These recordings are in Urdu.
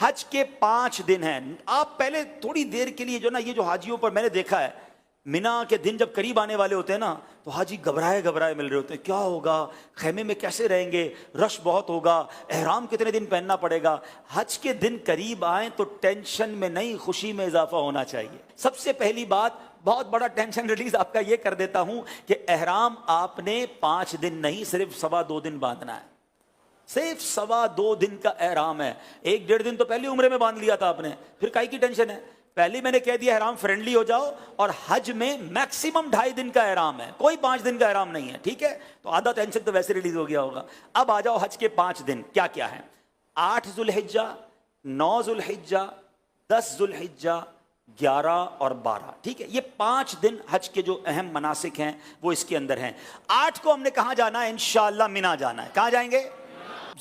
حج کے 5 دن ہیں. آپ پہلے تھوڑی دیر کے لیے جو نا یہ جو حاجیوں پر میں نے دیکھا ہے مینا کے دن جب قریب آنے والے ہوتے ہیں نا تو حاجی گھبرائے مل رہے ہوتے ہیں, کیا ہوگا, خیمے میں کیسے رہیں گے, رش بہت ہوگا, احرام کتنے دن پہننا پڑے گا. حج کے دن قریب آئیں تو ٹینشن میں نہیں خوشی میں اضافہ ہونا چاہیے. سب سے پہلی بات, بہت بڑا ٹینشن ریلیز آپ کا یہ کر دیتا ہوں کہ احرام آپ نے 5 دن نہیں صرف 2.25 دن باندھنا ہے. صرف 2.25 دن کا احرام ہے. 1.5 دن تو پہلے عمرے میں باندھ لیا تھا آپ نے, پھر کائی کی ٹینشن ہے. پہلے میں نے کہہ دیا احرام فرینڈلی ہو جاؤ, اور حج میں میکسیمم 2.5 دن کا احرام ہے, کوئی 5 دن کا احرام نہیں ہے. ٹھیک ہے, تو آدھا ٹینشن تو ویسے ریلیز ہو گیا ہوگا. اب آ جاؤ حج کے 5 دن کیا کیا ہیں. 8 ذوالحجہ, 9 ذوالحجہ, 10 ذوالحجہ, 11 اور 12. ٹھیک ہے, یہ 5 دن حج کے جو اہم مناسک ہیں وہ اس کے اندر ہیں. 8 کو ہم نے کہاں جانا ہے, انشاءاللہ مینا جانا ہے. کہاں جائیں گے؟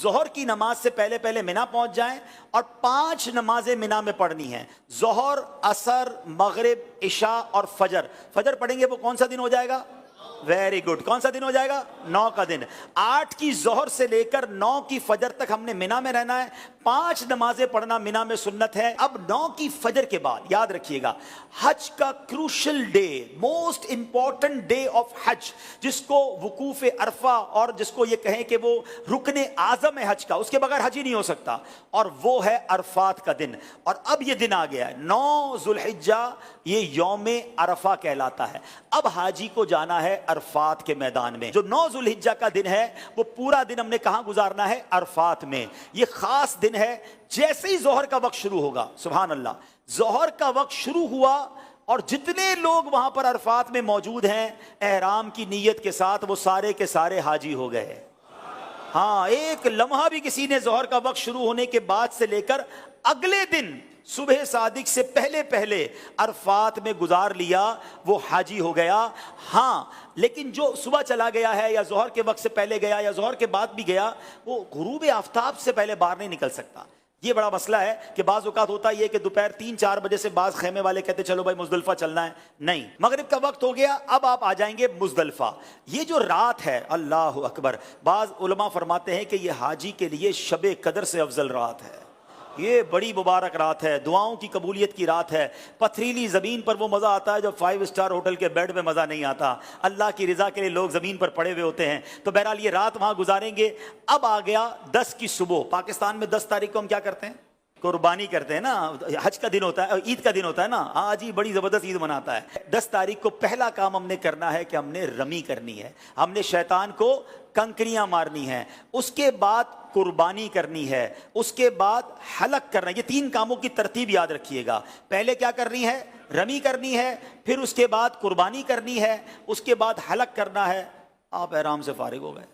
ظہر کی نماز سے پہلے مینا پہنچ جائیں, اور 5 نمازیں مینا میں پڑھنی ہیں. ظہر, عصر, مغرب, عشاء اور فجر. فجر پڑھیں گے وہ کون سا دن ہو جائے گا؟ ویری گڈ, کون سا دن ہو جائے گا؟ 9 کا دن. 8 کی ظہر سے لے کر 9 کی فجر تک ہم نے مینا میں رہنا ہے. 5 نمازیں پڑھنا مینا میں سنت ہے. اب 9 کی فجر کے بعد یاد رکھیے گا, حج کا crucial day, most important day of حج, جس کو وقوف عرفہ اور جس کو یہ کہیں کہ وہ رکن اعظم ہے حج کا, اس کے بغیر حج ہی نہیں ہو سکتا, اور وہ ہے عرفات کا دن. اور اب یہ دن آ گیا ہے 9 ذوالحجہ, یہ یوم عرفہ کہلاتا ہے. اب حاجی کو جانا ہے عرفات کے میدان میں. جو 9 ذوالحجہ کا دن ہے وہ پورا دن ہم نے کہاں گزارنا ہے؟ عرفات میں. یہ خاص دن ہے. جیسے ہی ظہر کا وقت شروع ہوگا, سبحان اللہ, ظہر کا وقت شروع ہوا اور جتنے لوگ وہاں پر عرفات میں موجود ہیں احرام کی نیت کے ساتھ, وہ سارے کے سارے حاجی ہو گئے. ہاں, ایک لمحہ بھی کسی نے ظہر کا وقت شروع ہونے کے بعد سے لے کر اگلے دن صبح صادق سے پہلے عرفات میں گزار لیا, وہ حاجی ہو گیا. ہاں, لیکن جو صبح چلا گیا ہے یا ظہر کے وقت سے پہلے گیا یا ظہر کے بعد بھی گیا, وہ غروب آفتاب سے پہلے باہر نہیں نکل سکتا. یہ بڑا مسئلہ ہے کہ بعض اوقات ہوتا یہ کہ دوپہر 3-4 بجے سے بعض خیمے والے کہتے چلو بھائی مزدلفہ چلنا ہے. نہیں, مغرب کا وقت ہو گیا, اب آپ آ جائیں گے مزدلفہ. یہ جو رات ہے, اللہ اکبر, بعض علماء فرماتے ہیں کہ یہ حاجی کے لیے شب قدر سے افضل رات ہے. یہ بڑی مبارک رات ہے, دعاؤں کی قبولیت کی رات ہے. پتھریلی زمین پر وہ مزہ آتا ہے جو 5 اسٹار ہوٹل کے بیڈ میں مزہ نہیں آتا. اللہ کی رضا کے لیے لوگ زمین پر پڑے ہوئے ہوتے ہیں. تو بہرحال یہ رات وہاں گزاریں گے. اب آ گیا 10 کی صبح. پاکستان میں 10 تاریخ کو ہم کیا کرتے ہیں؟ قربانی کرتے ہیں نا. حج کا دن ہوتا ہے, عید کا دن ہوتا ہے نا, آج ہی بڑی زبردست عید مناتا ہے. 10 تاریخ کو پہلا کام ہم نے کرنا ہے کہ ہم نے رمی کرنی ہے, ہم نے شیطان کو کنکریاں مارنی ہیں, اس کے بعد قربانی کرنی ہے, اس کے بعد حلق کرنا ہے. یہ 3 کاموں کی ترتیب یاد رکھیے گا. پہلے کیا کرنی ہے؟ رمی کرنی ہے, پھر اس کے بعد قربانی کرنی ہے, اس کے بعد حلق کرنا ہے. آپ احرام سے فارغ ہو گئے.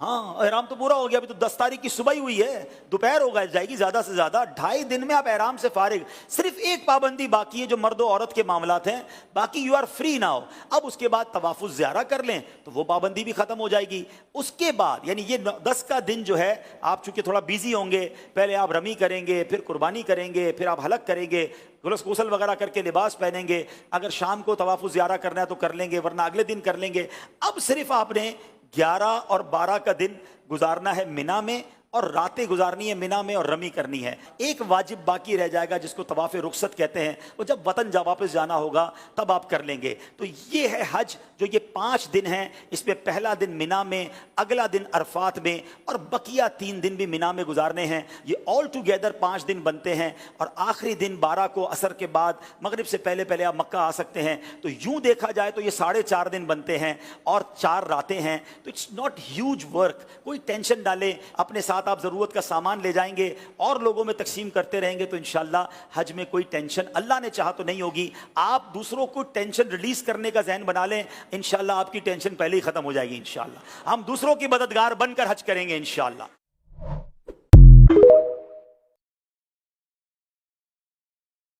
ہاں, احرام تو پورا ہو گیا. ابھی تو 10 تاریخ کی صبح ہی ہوئی ہے, دوپہر ہو جائے گی زیادہ سے زیادہ. 2.5 دن میں آپ احرام سے فارغ. صرف ایک پابندی باقی ہے جو مرد و عورت کے معاملات ہیں, باقی یو آر فری ناؤ. اب اس کے بعد طواف الزیارہ کر لیں تو وہ پابندی بھی ختم ہو جائے گی. اس کے بعد یعنی یہ 10 کا دن جو ہے, آپ چونکہ تھوڑا بیزی ہوں گے, پہلے آپ رمی کریں گے, پھر قربانی کریں گے, پھر آپ حلق کریں گے, غسل وغیرہ کر کے لباس پہنیں گے. اگر شام کو طواف الزیارہ کرنا ہے تو کر لیں گے, ورنہ اگلے دن کر لیں گے. اب صرف آپ نے 11 اور 12 کا دن گزارنا ہے مینا میں, اور راتیں گزارنی ہے مینا میں اور رمی کرنی ہے. ایک واجب باقی رہ جائے گا جس کو طواف رخصت کہتے ہیں, وہ جب وطن واپس جانا ہوگا تب آپ کر لیں گے. تو یہ ہے حج, جو یہ 5 دن ہیں. اس میں پہلا دن مینا میں, اگلا دن عرفات میں, اور بقیہ 3 دن بھی مینا میں گزارنے ہیں. یہ آل ٹوگیدر 5 دن بنتے ہیں. اور آخری دن 12 کو عصر کے بعد مغرب سے پہلے آپ مکہ آ سکتے ہیں. تو یوں دیکھا جائے تو یہ 4.5 دن بنتے ہیں اور 4 راتیں ہیں. تو اٹس ناٹ ہیوج ورک. کوئی ٹینشن ڈالیں, اپنے ساتھ آپ ضرورت کا سامان لے جائیں گے اور لوگوں میں تقسیم کرتے رہیں گے تو انشاءاللہ حج میں کوئی ٹینشن اللہ نے چاہا تو نہیں ہوگی. آپ دوسروں کو ٹینشن ریلیز کرنے کا ذہن بنا لیں, انشاءاللہ آپ کی ٹینشن پہلے ہی ختم ہو جائے گی. انشاءاللہ ہم دوسروں کی مددگار بن کر حج کریں گے انشاءاللہ.